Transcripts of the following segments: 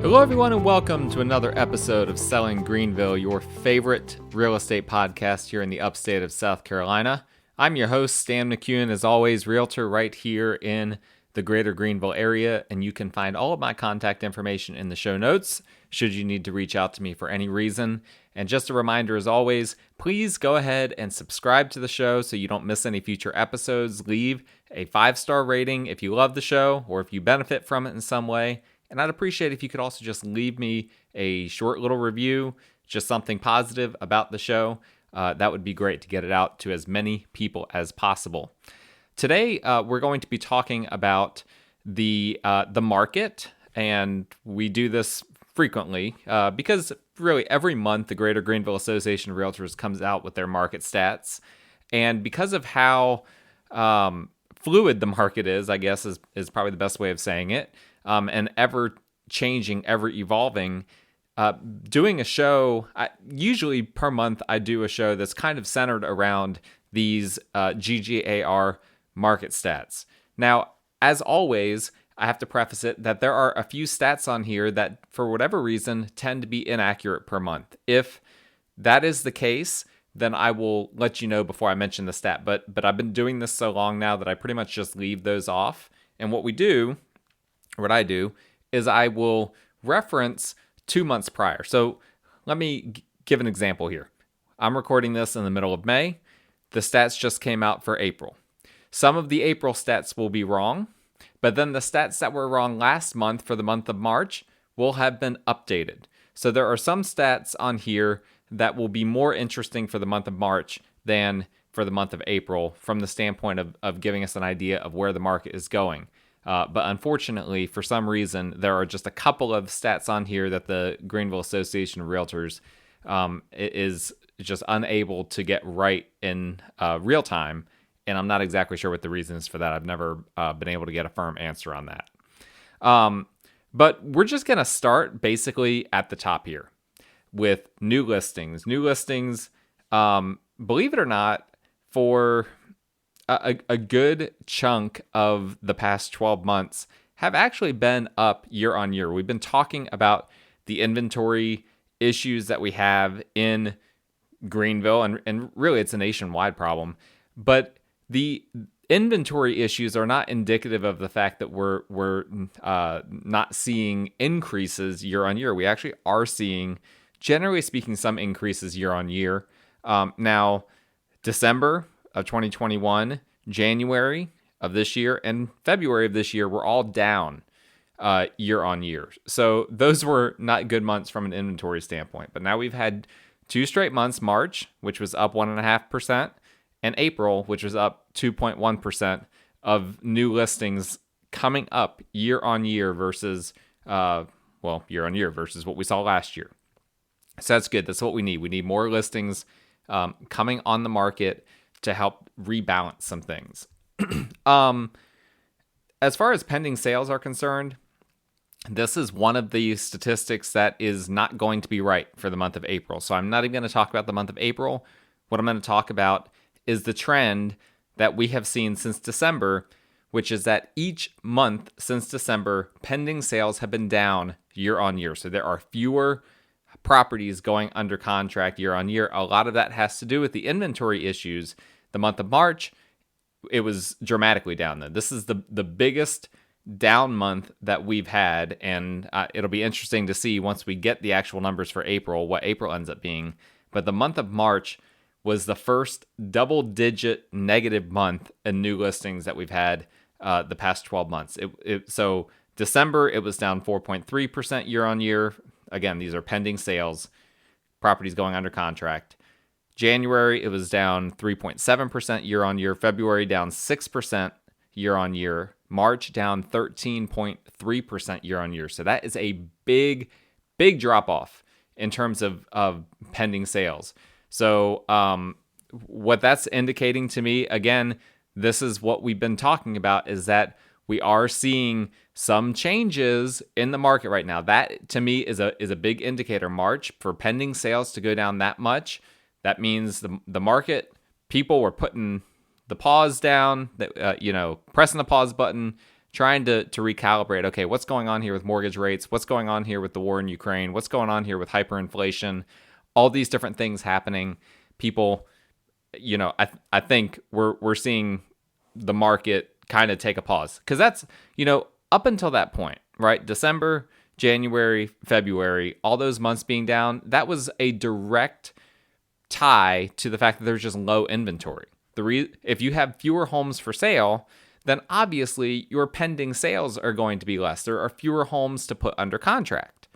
Hello, everyone, and welcome to another episode of Selling Greenville, your favorite real estate podcast here in the upstate of South Carolina. I'm your host, Stan McCune, as always, realtor right here in the greater Greenville area, and you can find all of my contact information in the show notes should you need to reach out to me for any reason. And just a reminder, as always, please go ahead and subscribe to the show so you don't miss any future episodes. Leave a 5-star rating if you love the show or if you benefit from it in some way. And I'd appreciate if you could also just leave me a short little review, just something positive about the show. That would be great to get it out to as many people as possible. Today, we're going to be talking about the market, and we do this frequently because really every month the Greater Greenville Association of Realtors comes out with their market stats. And because of how fluid the market is, I guess is probably the best way of saying it, and ever changing, ever evolving, doing a show, usually per month, I do a show that's kind of centered around these GGAR market stats. Now, as always, I have to preface it that there are a few stats on here that, for whatever reason, tend to be inaccurate per month. If that is the case, then I will let you know before I mention the stat. But I've been doing this so long now that I pretty much just leave those off. And what I do is I will reference 2 months prior. So let me give an example here. I'm recording this in the middle of May. The stats just came out for April. Some of the April stats will be wrong, but then the stats that were wrong last month for the month of March will have been updated. So there are some stats on here that will be more interesting for the month of March than for the month of April from the standpoint of giving us an idea of where the market is going. But unfortunately, for some reason, there are just a couple of stats on here that the Greenville Association of Realtors is just unable to get right in real time. And I'm not exactly sure what the reason is for that. I've never been able to get a firm answer on that. But we're just going to start basically at the top here with new listings. New listings, believe it or not, for a good chunk of the past 12 months have actually been up year on year. We've been talking about the inventory issues that we have in Greenville, and really it's a nationwide problem. But the inventory issues are not indicative of the fact that we're not seeing increases year on year. We actually are seeing, generally speaking, some increases year on year. Now, December of 2021, January of this year, and February of this year were all down year on year. So those were not good months from an inventory standpoint. But now we've had 2 straight months, March, which was up 1.5%, and April, which was up 2.1% of new listings coming up year on year versus, year on year versus what we saw last year. So that's good. That's what we need. We need more listings coming on the market to help rebalance some things. As far as pending sales are concerned, this is one of the statistics that is not going to be right for the month of April. So I'm not even going to talk about the month of April. What I'm going to talk about is the trend that we have seen since December, which is that each month since December, pending sales have been down year on year. So there are fewer properties going under contract year on year. A lot of that has to do with the inventory issues. The month of March, it was dramatically down though. This is the biggest down month that we've had, and it'll be interesting to see once we get the actual numbers for April, what April ends up being. But the month of March was the first double-digit negative month in new listings that we've had the past 12 months. So December, it was down 4.3% year on year. Again, these are pending sales, properties going under contract. January, it was down 3.7% year on year. February, down 6% year on year. March, down 13.3% year on year. So that is a big, big drop off in terms of pending sales. So what that's indicating to me, again, this is what we've been talking about, is that we are seeing some changes in the market right now. That, to me, is a big indicator. March, for pending sales to go down that much, that means the market, people were putting the pause down, pressing the pause button, trying to recalibrate, okay, what's going on here with mortgage rates? What's going on here with the war in Ukraine? What's going on here with hyperinflation? All these different things happening. People, I think we're seeing the market kind of take a pause, because that's, up until that point, right? December, January, February, all those months being down, that was a direct tie to the fact that there's just low inventory. If you have fewer homes for sale, then obviously your pending sales are going to be less. There are fewer homes to put under contract.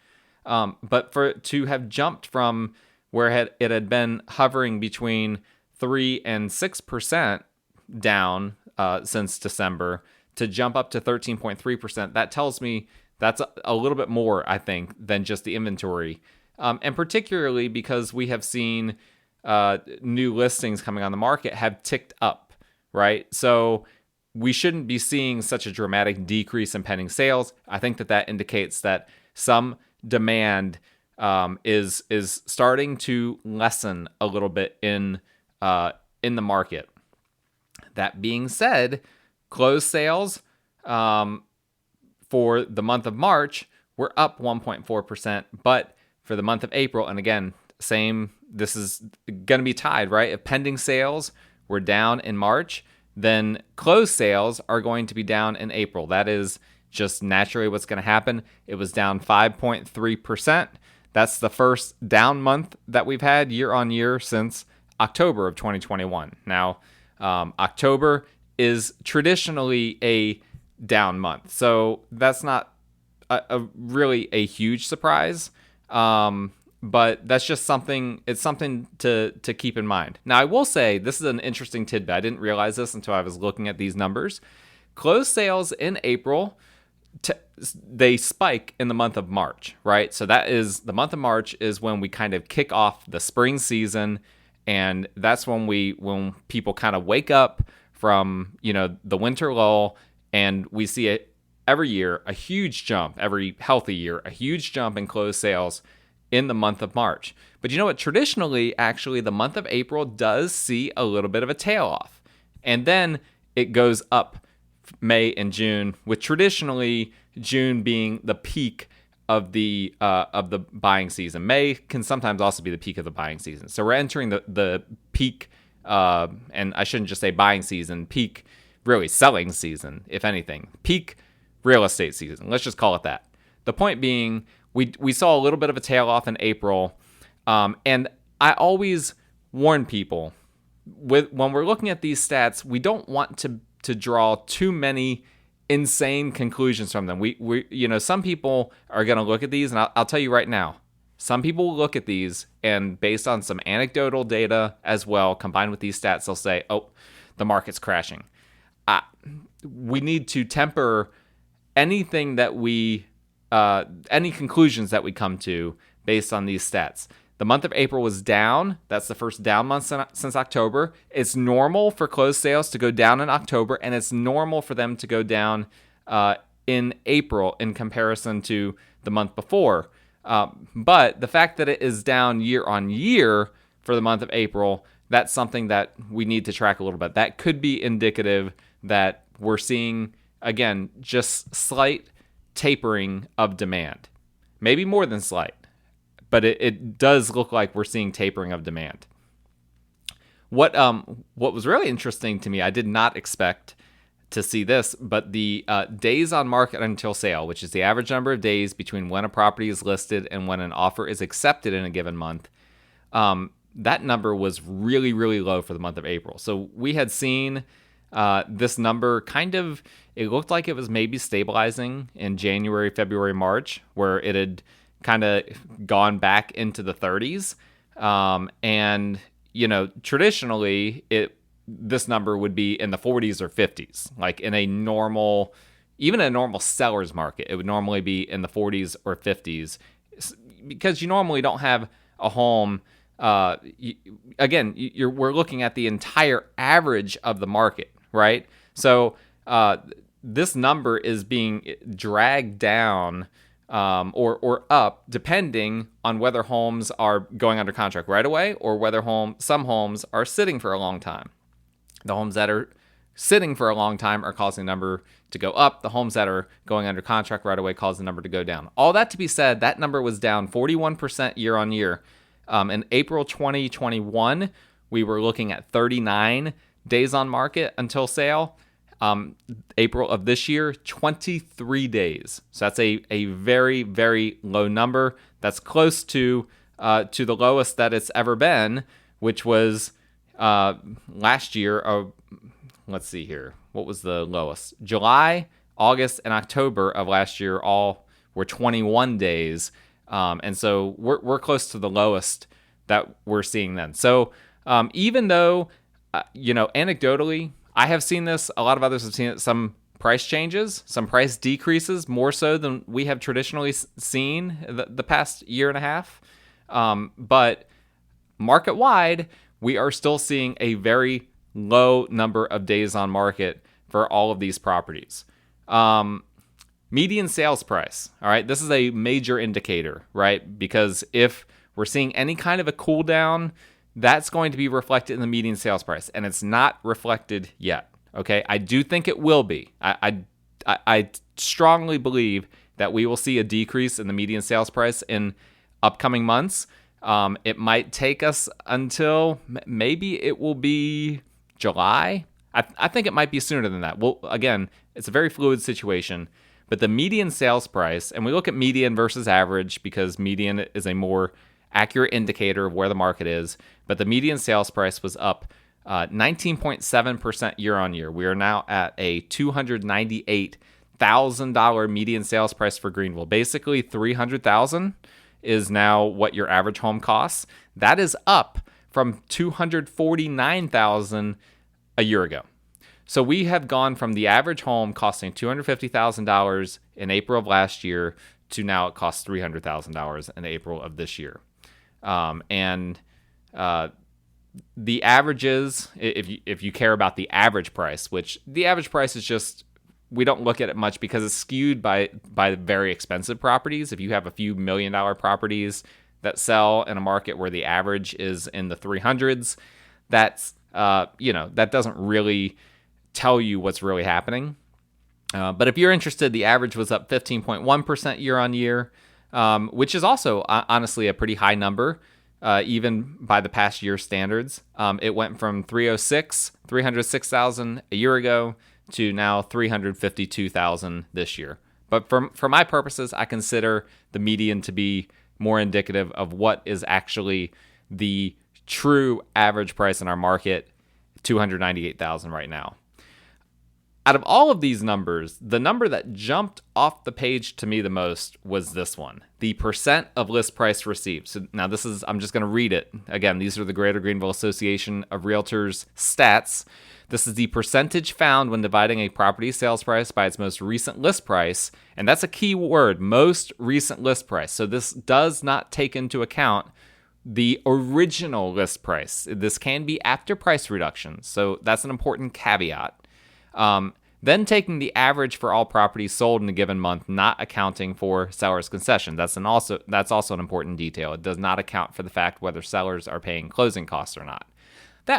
But to have jumped from where it had been hovering between 3 and 6% down since December, to jump up to 13.3%, that tells me that's a little bit more, I think, than just the inventory. And particularly because we have seen new listings coming on the market have ticked up, right? So we shouldn't be seeing such a dramatic decrease in pending sales. I think that indicates that some demand is starting to lessen a little bit in the market. That being said, closed sales for the month of March were up 1.4%, but for the month of April, and again, this is going to be tied, right? If pending sales were down in March, then closed sales are going to be down in April. That is just naturally what's going to happen. It was down 5.3%. That's the first down month that we've had year on year since October of 2021. Now, October is traditionally a down month, so that's not really a huge surprise. But that's just something to keep in mind. Now, I will say, this is an interesting tidbit. I didn't realize this until I was looking at these numbers. Closed sales in April, they spike in the month of March, right? So the month of March is when we kind of kick off the spring season, and that's when people kind of wake up from, the winter lull, and we see it every year, a huge jump, every healthy year, a huge jump in closed sales in the month of March. But you know what? Traditionally, actually, the month of April does see a little bit of a tail off. And then it goes up May and June, with traditionally June being the peak of the buying season. May can sometimes also be the peak of the buying season. So we're entering the peak, and I shouldn't just say buying season, peak really selling season, if anything. Peak real estate season. Let's just call it that. The point being, we saw a little bit of a tail off in April, and I always warn people, when we're looking at these stats, we don't want to draw too many insane conclusions from them. We some people are going to look at these, and I'll tell you right now, some people will look at these, and based on some anecdotal data as well, combined with these stats, they'll say, "Oh, the market's crashing." We need to temper anything that any conclusions that we come to based on these stats. The month of April was down. That's the first down month since October. It's normal for closed sales to go down in October, and it's normal for them to go down in April in comparison to the month before. But the fact that it is down year on year for the month of April, that's something that we need to track a little bit. That could be indicative that we're seeing, again, just slight tapering of demand. Maybe more than slight, but it does look like we're seeing tapering of demand. What was really interesting to me, I did not expect to see this, but the days on market until sale, which is the average number of days between when a property is listed and when an offer is accepted in a given month, that number was really, really low for the month of April. So we had seen this number it looked like it was maybe stabilizing in January, February, March, where it had kind of gone back into the 30s. And, traditionally, this number would be in the 40s or 50s. Like even a normal seller's market, it would normally be in the 40s or 50s, because you normally don't have a home. We're looking at the entire average of the market, right? So this number is being dragged down or up, depending on whether homes are going under contract right away or whether some homes are sitting for a long time. The homes that are sitting for a long time are causing the number to go up. The homes that are going under contract right away cause the number to go down. All that to be said, that number was down 41% year on year. In April 2021, we were looking at 39 days on market until sale. April of this year, 23 days. So that's a very, very low number. That's close to the lowest that it's ever been, which was last year. Let's see here. What was the lowest? July, August, and October of last year all were 21 days. And so we're close to the lowest that we're seeing then. So even though, anecdotally, I have seen this, a lot of others have seen it, some price changes, some price decreases, more so than we have traditionally seen the past year and a half. But market-wide, we are still seeing a very low number of days on market for all of these properties. Median sales price, all right, this is a major indicator, right? Because if we're seeing any kind of a cool down, that's going to be reflected in the median sales price, and it's not reflected yet, okay? I do think it will be. I strongly believe that we will see a decrease in the median sales price in upcoming months. It might take us until maybe it will be July. I think it might be sooner than that. Well, again, it's a very fluid situation, but the median sales price, and we look at median versus average because median is a more accurate indicator of where the market is, but the median sales price was up 19.7% year on year. We are now at a $298,000 median sales price for Greenville. Basically, $300,000 is now what your average home costs. That is up from $249,000 a year ago. So we have gone from the average home costing $250,000 in April of last year to now it costs $300,000 in April of this year. The averages, if you care about the average price, which the average price is just, we don't look at it much because it's skewed by very expensive properties. If you have a few $1 million properties that sell in a market where the average is in the 300s, that's, that doesn't really tell you what's really happening. But if you're interested, the average was up 15.1% year on year, which is also honestly a pretty high number, even by the past year standards. It went from 306,000 a year ago to now 352,000 this year. But for my purposes, I consider the median to be more indicative of what is actually the true average price in our market, $298,000 right now. Out of all of these numbers, the number that jumped off the page to me the most was this one, the percent of list price received. So now I'm just going to read it. Again, these are the Greater Greenville Association of Realtors stats. This is the percentage found when dividing a property sales price by its most recent list price. And that's a key word, most recent list price. So this does not take into account the original list price. This can be after price reductions. So that's an important caveat. Then taking the average for all properties sold in a given month, not accounting for seller's concession. That's also an important detail. It does not account for the fact whether sellers are paying closing costs or not.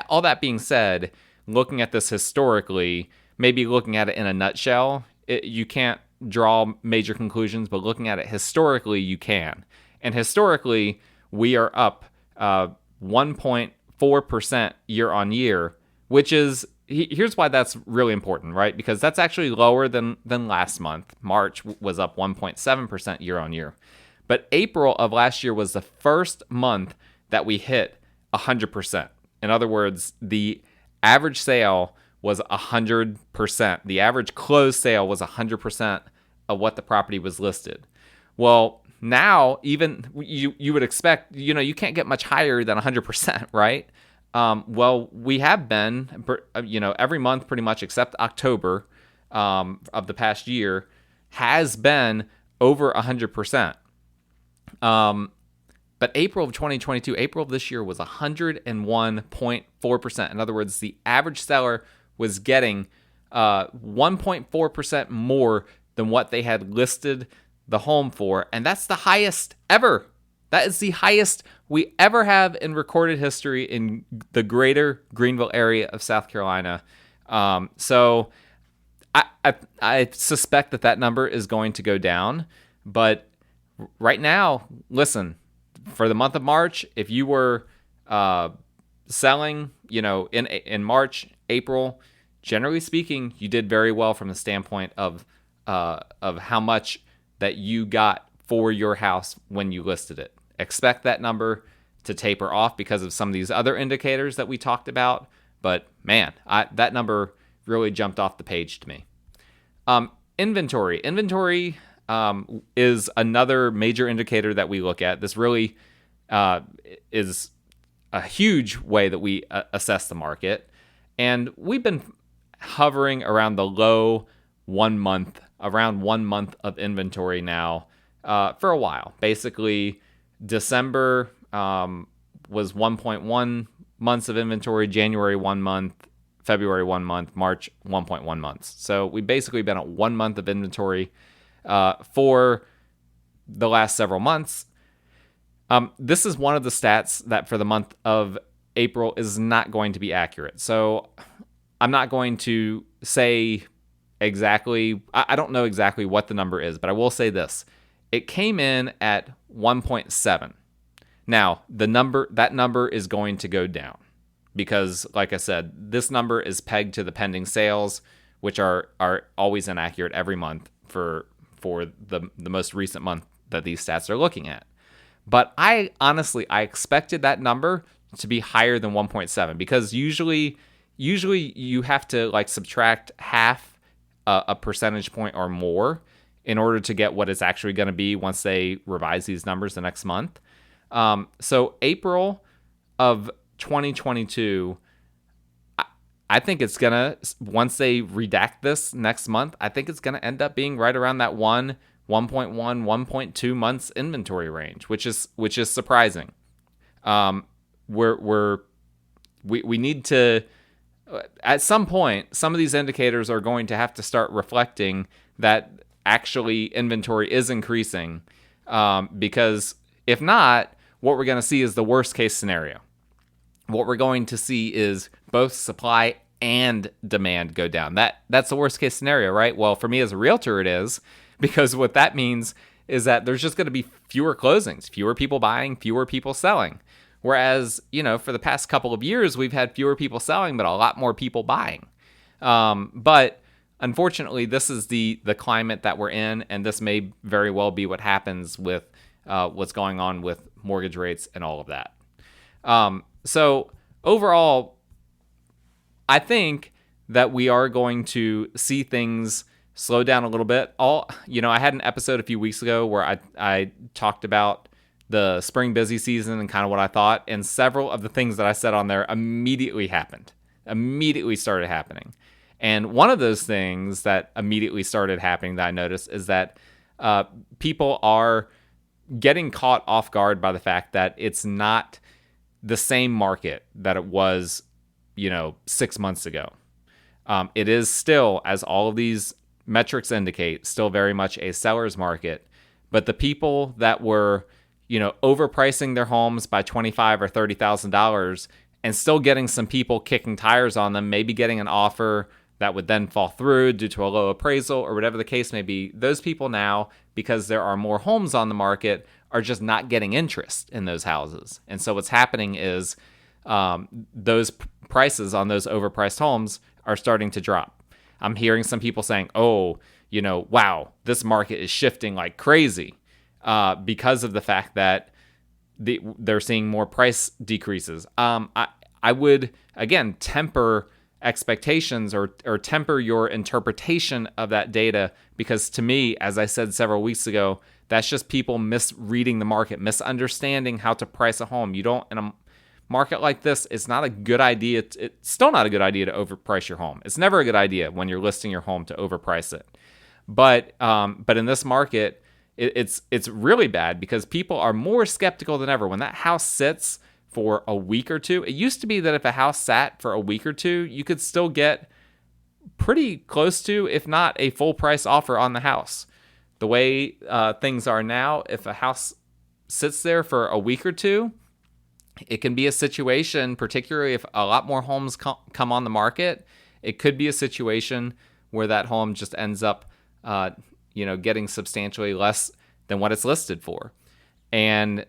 All that being said, looking at this historically, maybe looking at it in a nutshell, you can't draw major conclusions, but looking at it historically, you can. And historically, we are up 1.4% year on year, which is, here's why that's really important, right? Because that's actually lower than last month. March was up 1.7% year on year. But April of last year was the first month that we hit 100%. In other words, the average sale was 100%. The average closed sale was 100% of what the property was listed. Well, now even you would expect, you can't get much higher than 100%, right? Well, we have been, every month pretty much except October of the past year has been over 100%. But April of 2022, April of this year was 101.4%. In other words, the average seller was getting 1.4% more than what they had listed the home for. And that's the highest ever. That is the highest we ever have in recorded history in the greater Greenville area of South Carolina. So I suspect that number is going to go down. But right now, listen, for the month of March, if you were selling, in March, April, generally speaking, you did very well from the standpoint of how much that you got for your house when you listed it. Expect that number to taper off because of some of these other indicators that we talked about. But man, that number really jumped off the page to me. Inventory is another major indicator that we look at. This really is a huge way that we assess the market. And we've been hovering around the low 1 month, around 1 month of inventory now for a while. Basically, December was 1.1 months of inventory, January 1 month, February 1 month, March 1.1 months. So we've basically been at 1 month of inventory for the last several months. This is one of the stats that for the month of April is not going to be accurate. So I'm not going to say exactly, I don't know exactly what the number is, but I will say this. It came in at 1.7. Now, that number is going to go down because, like I said, this number is pegged to the pending sales, which are always inaccurate every month for the most recent month that these stats are looking at. But I expected that number to be higher than 1.7 because usually you have to subtract half a percentage point or more in order to get what it's actually going to be once they revise these numbers the next month. So April of 2022, I think it's going to, once they redact this next month, I think it's going to end up being right around that 1.1, 1.2 months inventory range, which is surprising. We need to, at some point, some of these indicators are going to have to start reflecting that actually inventory is increasing, because if not, what we're going to see is the worst case scenario. What we're going to see is both supply and demand go down. That's the worst case scenario, right? Well, for me as a realtor, it is, because what that means is that there's just going to be fewer closings, fewer people buying, fewer people selling. Whereas, for the past couple of years, we've had fewer people selling, but a lot more people buying. But unfortunately, this is the climate that we're in, and this may very well be what happens with what's going on with mortgage rates and all of that. So overall, I think that we are going to see things slow down a little bit. I had an episode a few weeks ago where I talked about the spring busy season and kind of what I thought, and several of the things that I said on there immediately started happening. And one of those things that immediately started happening that I noticed is that people are getting caught off guard by the fact that it's not the same market that it was, 6 months ago. It is still, as all of these metrics indicate, still very much a seller's market. But the people that were, overpricing their homes by $25,000 or $30,000 and still getting some people kicking tires on them, maybe getting an offer that would then fall through due to a low appraisal or whatever the case may be, those people now, because there are more homes on the market, are just not getting interest in those houses. And so what's happening is those prices on those overpriced homes are starting to drop. I'm hearing some people saying, wow, this market is shifting like crazy because of the fact that they're seeing more price decreases. I would, again, temper expectations or temper your interpretation of that data, because to me, as I said several weeks ago, that's just people misreading the market, misunderstanding how to price a home. In a market like this, it's not a good idea. It's still not a good idea to overprice your home. It's never a good idea when you're listing your home to overprice it. But in this market, it's really bad because people are more skeptical than ever. When that house sits for a week or two, it used to be that if a house sat for a week or two, you could still get pretty close to, if not a full price offer on the house. The way things are now, if a house sits there for a week or two, it can be a situation, particularly if a lot more homes come on the market, It could be a situation where that home just ends up, getting substantially less than what it's listed for. And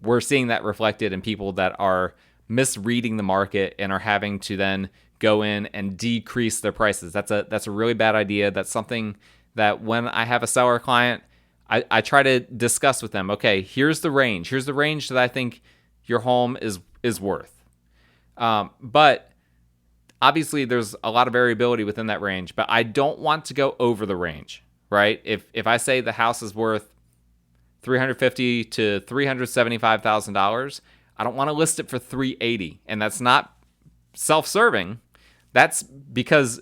we're seeing that reflected in people that are misreading the market and are having to then go in and decrease their prices. That's a really bad idea. That's something that when I have a seller client, I try to discuss with them. Okay, here's the range. Here's the range that I think your home is worth. But obviously, there's a lot of variability within that range. But I don't want to go over the range, right? If I say the house is worth $350,000 to $375,000, I don't want to list it for $380,000, and that's not self-serving. That's because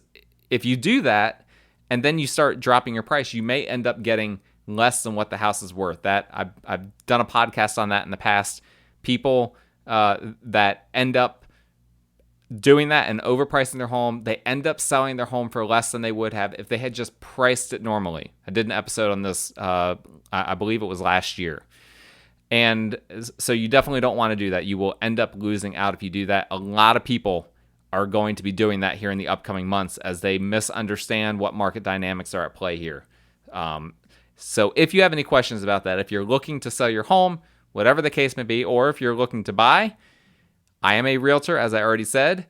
if you do that and then you start dropping your price, you may end up getting less than what the house is worth. That I've done a podcast on that in the past. People that end up doing that and overpricing their home, they end up selling their home for less than they would have if they had just priced it normally. I did an episode on this, I believe it was last year. And so you definitely don't want to do that. You will end up losing out if you do that. A lot of people are going to be doing that here in the upcoming months as they misunderstand what market dynamics are at play here. So if you have any questions about that, if you're looking to sell your home, whatever the case may be, or if you're looking to buy, I am a realtor, as I already said.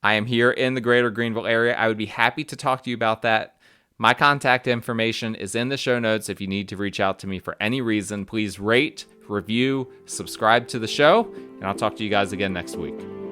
I am here in the greater Greenville area. I would be happy to talk to you about that. My contact information is in the show notes. If you need to reach out to me for any reason, please rate, review, subscribe to the show, and I'll talk to you guys again next week.